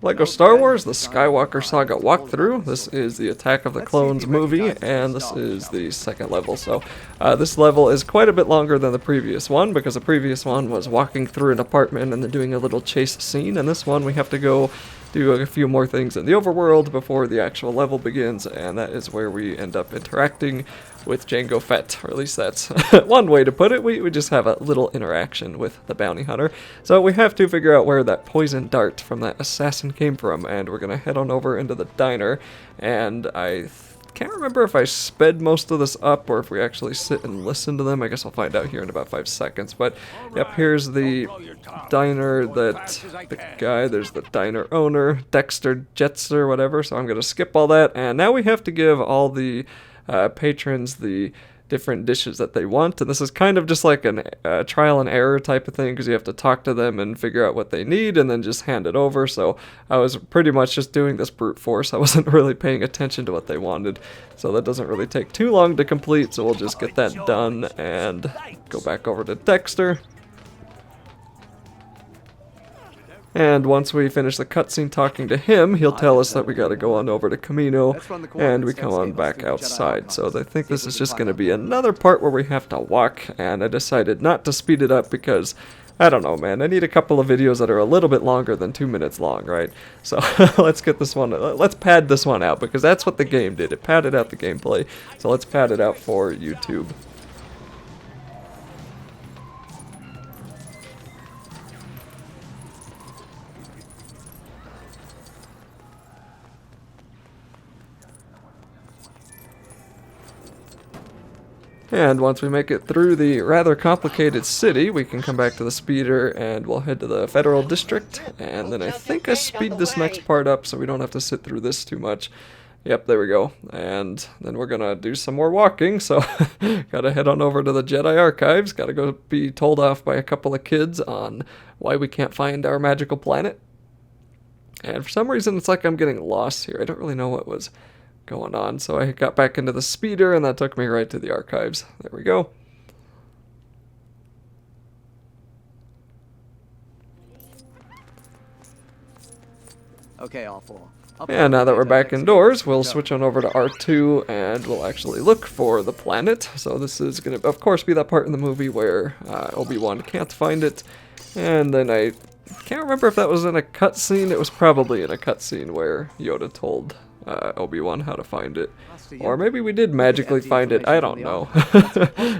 Lego Star Wars, the Skywalker Saga walkthrough. This is the Attack of the Clones movie, and this is the second level. So this level is quite a bit longer than the previous one, because the previous one was walking through an apartment and then doing a little chase scene, and this one we have to go do a few more things in the overworld before the actual level begins, and that is where we end up interacting with Jango Fett, or at least that's one way to put it. We just have a little interaction with the bounty hunter. So we have to figure out where that poison dart from that assassin came from, and we're gonna head on over into the diner, and I can't remember if I sped most of this up or if we actually sit and listen to them. I guess I'll find out here in about 5 seconds. But yep, here's the diner that the guy, there's the diner owner, Dexter Jetster, whatever. So I'm going to skip all that. And now we have to give all the patrons the different dishes that they want, and this is kind of just like a trial and error type of thing, because you have to talk to them and figure out what they need and then just hand it over. So I was pretty much just doing this brute force. I wasn't really paying attention to what they wanted, so that doesn't really take too long to complete, so we'll just get that done and go back over to Dexter. And once we finish the cutscene talking to him, he'll tell us that we gotta go on over to Camino, and we come on back outside. So I think this is just gonna be another part where we have to walk, and I decided not to speed it up because, I don't know, man, I need a couple of videos that are a little bit longer than 2 minutes long, right? So let's get this one, let's pad this one out, because that's what the game did. It padded out the gameplay, so let's pad it out for YouTube. And once we make it through the rather complicated city, we can come back to the speeder and we'll head to the Federal District. And then I think I speed this next part up so we don't have to sit through this too much. Yep, there we go. And then we're gonna do some more walking, so gotta head on over to the Jedi Archives. Gotta go be told off by a couple of kids on why we can't find our magical planet. And for some reason, it's like I'm getting lost here. I don't really know what was going on, so I got back into the speeder and that took me right to the archives. There we go. Okay, all four. And now that we're back indoors, we'll switch on over to R2 and we'll actually look for the planet. So this is going to, of course, be that part in the movie where Obi-Wan can't find it. And then I can't remember if that was in a cutscene. It was probably in a cutscene where Yoda told Obi-Wan how to find it. Or maybe we did magically find it, I don't know.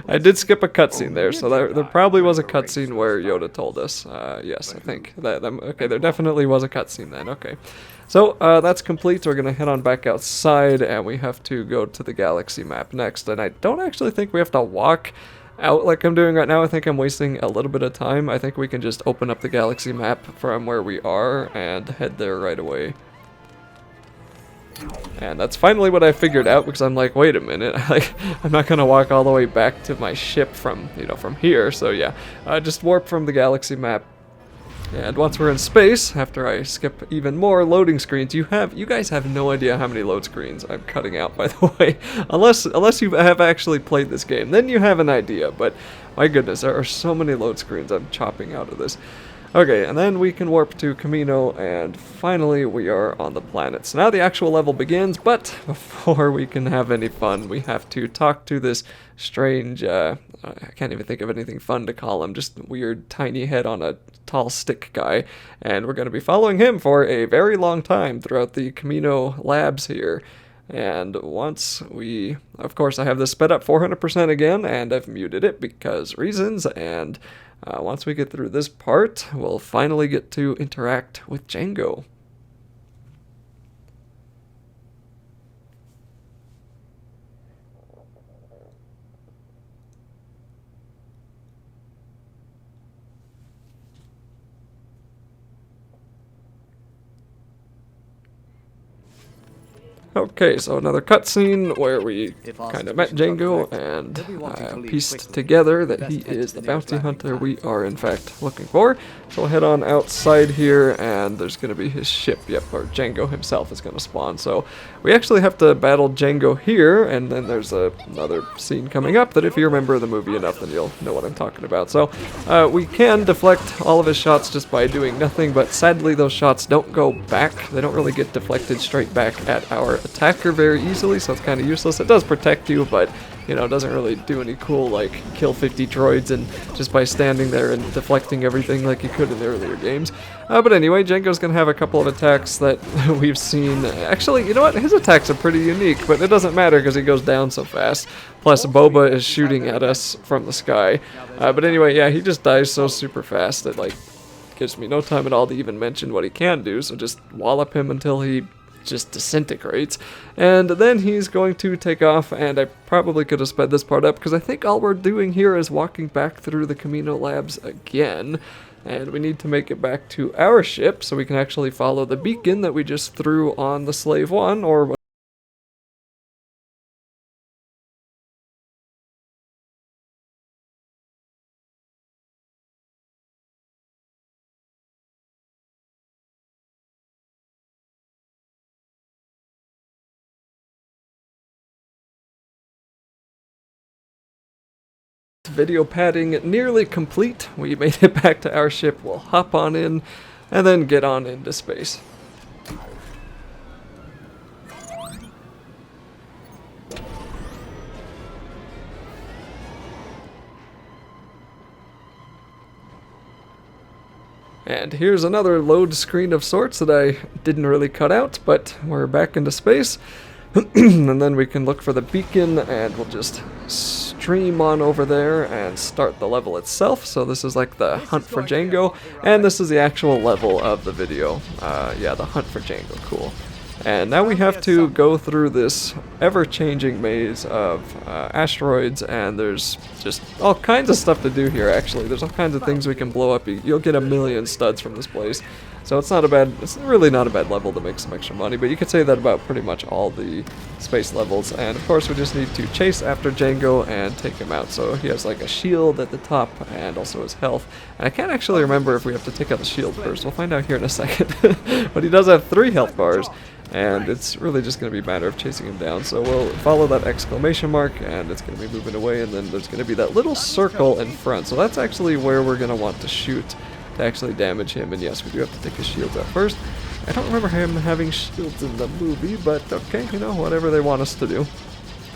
I did skip a cutscene there, so there probably was a cutscene where Yoda told us. Yes, I think. Okay, there definitely was a cutscene then, okay. So, that's complete. We're going to head on back outside, and we have to go to the galaxy map next. And I don't actually think we have to walk out like I'm doing right now. I think I'm wasting a little bit of time. I think we can just open up the galaxy map from where we are and head there right away. And that's finally what I figured out, because I'm like, wait a minute, I'm not gonna walk all the way back to my ship from, from here. So yeah, just warp from the galaxy map. And once we're in space, after I skip even more loading screens, you guys have no idea how many load screens I'm cutting out, by the way. Unless you have actually played this game, then you have an idea. But my goodness, there are so many load screens I'm chopping out of this. Okay, and then we can warp to Camino, and finally we are on the planet. So now the actual level begins, but before we can have any fun, we have to talk to this strange, I can't even think of anything fun to call him, just weird tiny head on a tall stick guy, and we're going to be following him for a very long time throughout the Camino labs here. And once we, of course, I have this sped up 400% again, and I've muted it because reasons, and once we get through this part, we'll finally get to interact with Jango. Okay, so another cutscene where we If our kind of met suspicions are Jango correct, and he'll be wanting to leave pieced quickly. together that Best he head to is the the nearest bounty landing hunter pad. we are in fact looking for. So we'll head on outside here, and there's going to be his ship, yep, or Jango himself is going to spawn. So we actually have to battle Jango here, and then there's another scene coming up that if you remember the movie enough, then you'll know what I'm talking about. So we can deflect all of his shots just by doing nothing, but sadly those shots don't go back. They don't really get deflected straight back at our attacker very easily, so it's kind of useless. It does protect you, but you know, it doesn't really do any cool, like, kill 50 droids and just by standing there and deflecting everything like you could in the earlier games. But anyway, Jango's gonna have a couple of attacks that we've seen. Actually, you know what? His attacks are pretty unique, but it doesn't matter because he goes down so fast. Plus, Boba is shooting at us from the sky. But anyway, yeah, he just dies so super fast that, like, gives me no time at all to even mention what he can do, so just wallop him until he just disintegrates, and then he's going to take off, and I probably could have sped this part up because I think all we're doing here is walking back through the Camino Labs again, and we need to make it back to our ship so we can actually follow the beacon that we just threw on the Slave One, or video padding nearly complete. We made it back to our ship. We'll hop on in and then get on into space. And here's another load screen of sorts that I didn't really cut out, but we're back into space. And then we can look for the beacon, and we'll just stream on over there and start the level itself. So this is like the hunt for Jango, and this is the actual level of the video. Yeah, the hunt for Jango, cool. And now we have to go through this ever-changing maze of asteroids, and there's just all kinds of stuff to do here, actually. There's all kinds of things we can blow up. You'll get a million studs from this place. So it's really not a bad level to make some extra money, but you could say that about pretty much all the space levels. And of course we just need to chase after Jango and take him out. So he has like a shield at the top and also his health. And I can't actually remember if we have to take out the shield first. We'll find out here in a second. But he does have 3 health bars, and it's really just going to be a matter of chasing him down. So we'll follow that exclamation mark, and it's going to be moving away, and then there's going to be that little circle in front. So that's actually where we're going to want to shoot to actually damage him. And yes, we do have to take his shields out first. I don't remember him having shields in the movie, but okay, you know, whatever they want us to do.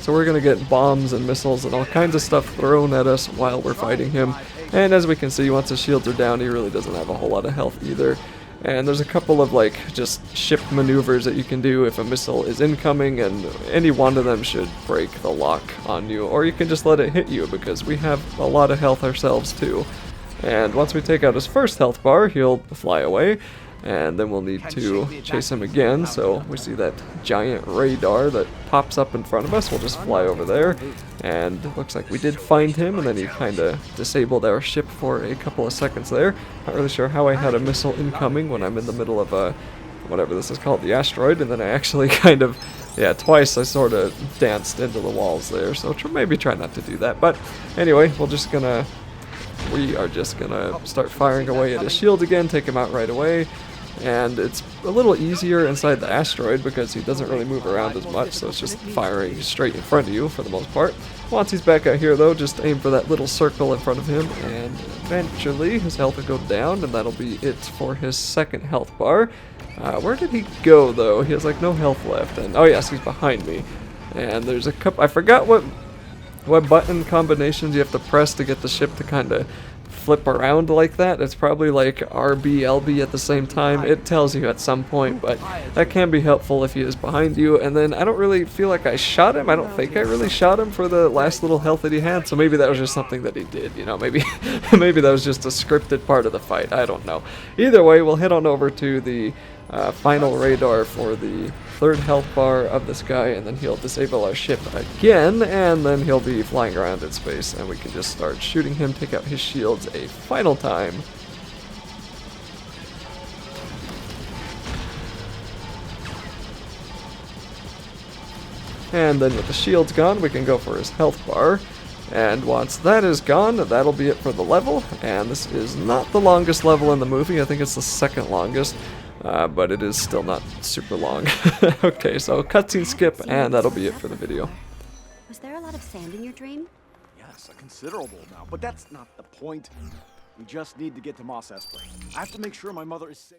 So we're going to get bombs and missiles and all kinds of stuff thrown at us while we're fighting him. And as we can see, once his shields are down, he really doesn't have a whole lot of health either. And there's a couple of like just ship maneuvers that you can do if a missile is incoming, and any one of them should break the lock on you, or you can just let it hit you because we have a lot of health ourselves too. And once we take out his first health bar, he'll fly away, and then we'll need to chase him again. So we see that giant radar that pops up in front of us. We'll just fly over there, and it looks like we did find him, and then he kind of disabled our ship for a couple of seconds there. Not really sure how I had a missile incoming when I'm in the middle of a, whatever this is called, the asteroid, and then I actually kind of, yeah, twice I sort of danced into the walls there. So maybe try not to do that. But anyway, we are just gonna start firing away at his shield again, take him out right away. And it's a little easier inside the asteroid because he doesn't really move around as much, so it's just firing straight in front of you for the most part. Once he's back out here though, just aim for that little circle in front of him, and eventually his health will go down, and that'll be it for his second health bar. Where did he go though? He has like no health left, and oh yes, he's behind me. And there's a couple, I forgot what button combinations you have to press to get the ship to kind of flip around like that. It's probably like RB, LB at the same time. It tells you at some point, but that can be helpful if he is behind you. And then I don't really feel like I shot him. I don't think I really shot him for the last little health that he had, so maybe that was just something that he did, you know, maybe maybe that was just a scripted part of the fight. I don't know. Either way, we'll head on over to the final radar for the 3rd health bar of this guy, and then he'll disable our ship again, and then he'll be flying around in space, and we can just start shooting him, take out his shields a final time. And then with the shields gone, we can go for his health bar. And once that is gone, that'll be it for the level. And this is not the longest level in the movie. I think it's the second longest. But it is still not super long. Okay, so cutscene skip, and that'll be it for the video. Was there a lot of sand in your dream? Yes, a considerable amount, but that's not the point. We just need to get to Moss Esper. I have to make sure my mother is safe.